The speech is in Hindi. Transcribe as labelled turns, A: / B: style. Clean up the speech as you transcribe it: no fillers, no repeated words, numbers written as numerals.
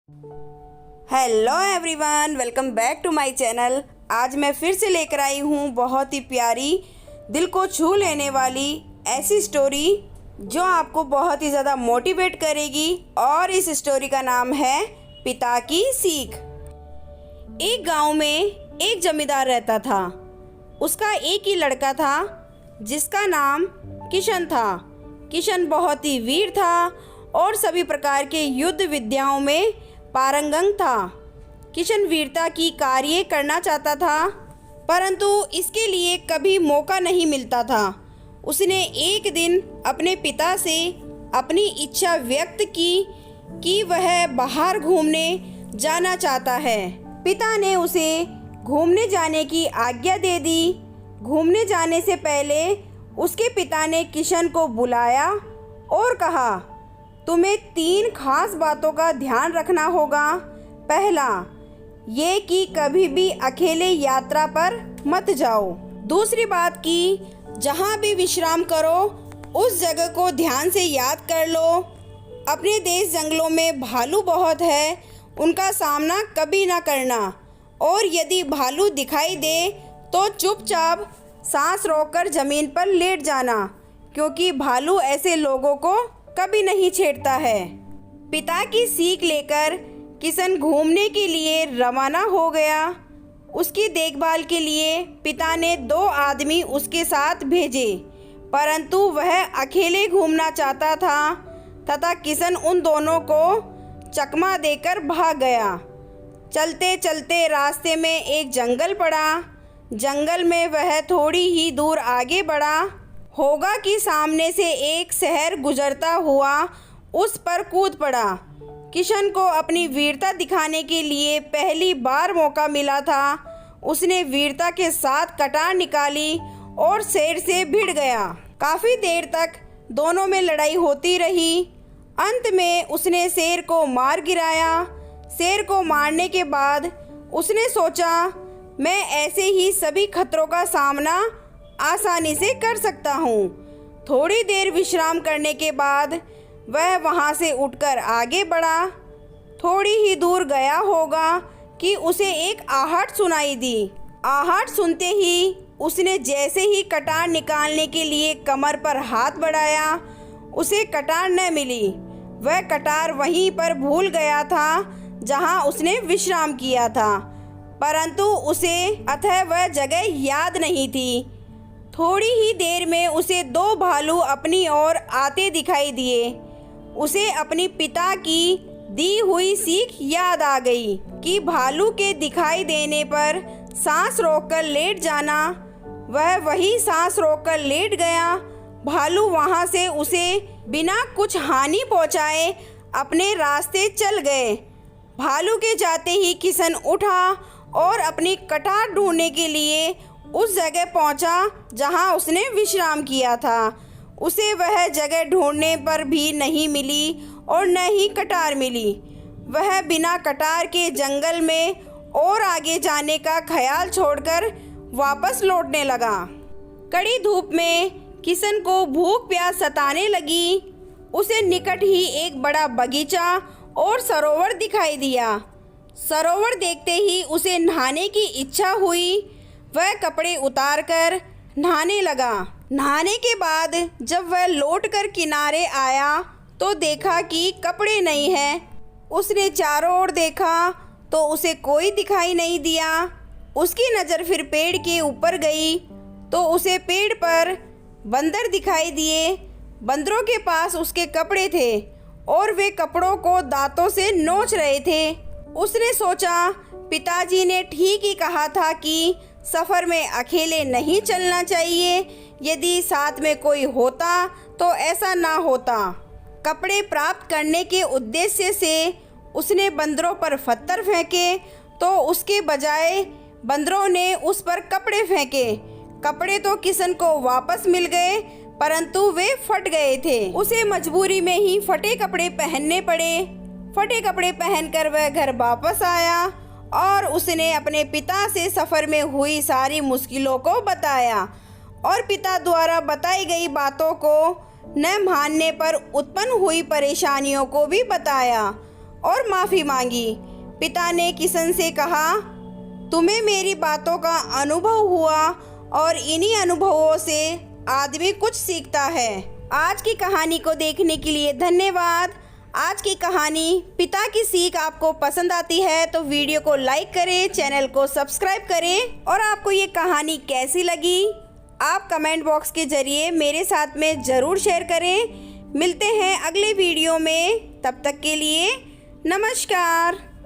A: Hello everyone, welcome back to my channel. आज मैं फिर से लेकर आई हूँ बहुत ही प्यारी, दिल को छू लेने वाली ऐसी स्टोरी जो आपको बहुत ही ज़्यादा मोटिवेट करेगी। और इस स्टोरी का नाम है पिता की सीख। एक गांव में एक जमींदार रहता था। उसका एक ही लड़का था जिसका नाम किशन था। किशन बहुत ही वीर था और सभी प्रकार के युद्ध विद्याओं में पारंगत था। किशन वीरता की कार्य करना चाहता था, परंतु इसके लिए कभी मौका नहीं मिलता था। उसने एक दिन अपने पिता से अपनी इच्छा व्यक्त की कि वह बाहर घूमने जाना चाहता है। पिता ने उसे घूमने जाने की आज्ञा दे दी। घूमने जाने से पहले उसके पिता ने किशन को बुलाया और कहा, तुम्हें 3 खास बातों का ध्यान रखना होगा। पहला, ये कि कभी भी अकेले यात्रा पर मत जाओ। दूसरी बात कि जहाँ भी विश्राम करो उस जगह को ध्यान से याद कर लो। अपने देश जंगलों में भालू बहुत है, उनका सामना कभी ना करना। और यदि भालू दिखाई दे तो चुपचाप सांस रोककर ज़मीन पर लेट जाना, क्योंकि भालू ऐसे लोगों को कभी नहीं छेड़ता है। पिता की सीख लेकर किशन घूमने के लिए रवाना हो गया। उसकी देखभाल के लिए पिता ने 2 आदमी उसके साथ भेजे, परंतु वह अकेले घूमना चाहता था तथा किशन उन दोनों को चकमा देकर भाग गया। चलते चलते रास्ते में एक जंगल पड़ा। जंगल में वह थोड़ी ही दूर आगे बढ़ा होगा कि सामने से एक शहर गुजरता हुआ उस पर कूद पड़ा। किशन को अपनी वीरता दिखाने के लिए पहली बार मौका मिला था। उसने वीरता के साथ कटार निकाली और शेर से भिड़ गया। काफ़ी देर तक दोनों में लड़ाई होती रही। अंत में उसने शेर को मार गिराया। शेर को मारने के बाद उसने सोचा, मैं ऐसे ही सभी खतरों का सामना आसानी से कर सकता हूँ। थोड़ी देर विश्राम करने के बाद वह वहाँ से उठकर आगे बढ़ा। थोड़ी ही दूर गया होगा कि उसे एक आहट सुनाई दी। आहट सुनते ही उसने जैसे ही कटार निकालने के लिए कमर पर हाथ बढ़ाया, उसे कटार न मिली। वह कटार वहीं पर भूल गया था जहाँ उसने विश्राम किया था, परंतु उसे अतः वह जगह याद नहीं थी। थोड़ी ही देर में उसे 2 भालू अपनी ओर आते दिखाई दिए। उसे अपनी पिता की दी हुई सीख याद आ गई कि भालू के दिखाई देने पर सांस रोककर लेट जाना। वह वही सांस रोककर लेट गया। भालू वहां से उसे बिना कुछ हानि पहुंचाए अपने रास्ते चल गए। भालू के जाते ही किशन उठा और अपनी कटार ढूंढने के लिए उस जगह पहुंचा जहां उसने विश्राम किया था। उसे वह जगह ढूंढने पर भी नहीं मिली और न ही कटार मिली। वह बिना कटार के जंगल में और आगे जाने का ख्याल छोड़कर वापस लौटने लगा। कड़ी धूप में किशन को भूख प्यास सताने लगी। उसे निकट ही एक बड़ा बगीचा और सरोवर दिखाई दिया। सरोवर देखते ही उसे नहाने की इच्छा हुई। वह कपड़े उतारकर नहाने लगा। नहाने के बाद जब वह लौटकर किनारे आया तो देखा कि कपड़े नहीं हैं। उसने चारों ओर देखा तो उसे कोई दिखाई नहीं दिया। उसकी नज़र फिर पेड़ के ऊपर गई तो उसे पेड़ पर बंदर दिखाई दिए। बंदरों के पास उसके कपड़े थे और वे कपड़ों को दांतों से नोच रहे थे। उसने सोचा, पिताजी ने ठीक ही कहा था कि सफ़र में अकेले नहीं चलना चाहिए। यदि साथ में कोई होता तो ऐसा ना होता। कपड़े प्राप्त करने के उद्देश्य से उसने बंदरों पर पत्थर फेंके तो उसके बजाय बंदरों ने उस पर कपड़े फेंके। कपड़े तो किशन को वापस मिल गए, परंतु वे फट गए थे। उसे मजबूरी में ही फटे कपड़े पहनने पड़े। फटे कपड़े पहनकर वह घर वापस आया और उसने अपने पिता से सफ़र में हुई सारी मुश्किलों को बताया और पिता द्वारा बताई गई बातों को न मानने पर उत्पन्न हुई परेशानियों को भी बताया। और माफ़ी मांगी। पिता ने किशन से कहा, तुम्हें मेरी बातों का अनुभव हुआ और इन्हीं अनुभवों से आदमी कुछ सीखता है। आज की कहानी को देखने के लिए धन्यवाद। आज की कहानी पिता की सीख आपको पसंद आती है तो वीडियो को लाइक करें, चैनल को सब्सक्राइब करें और आपको ये कहानी कैसी लगी आप कमेंट बॉक्स के ज़रिए मेरे साथ में ज़रूर शेयर करें। मिलते हैं अगले वीडियो में, तब तक के लिए नमस्कार।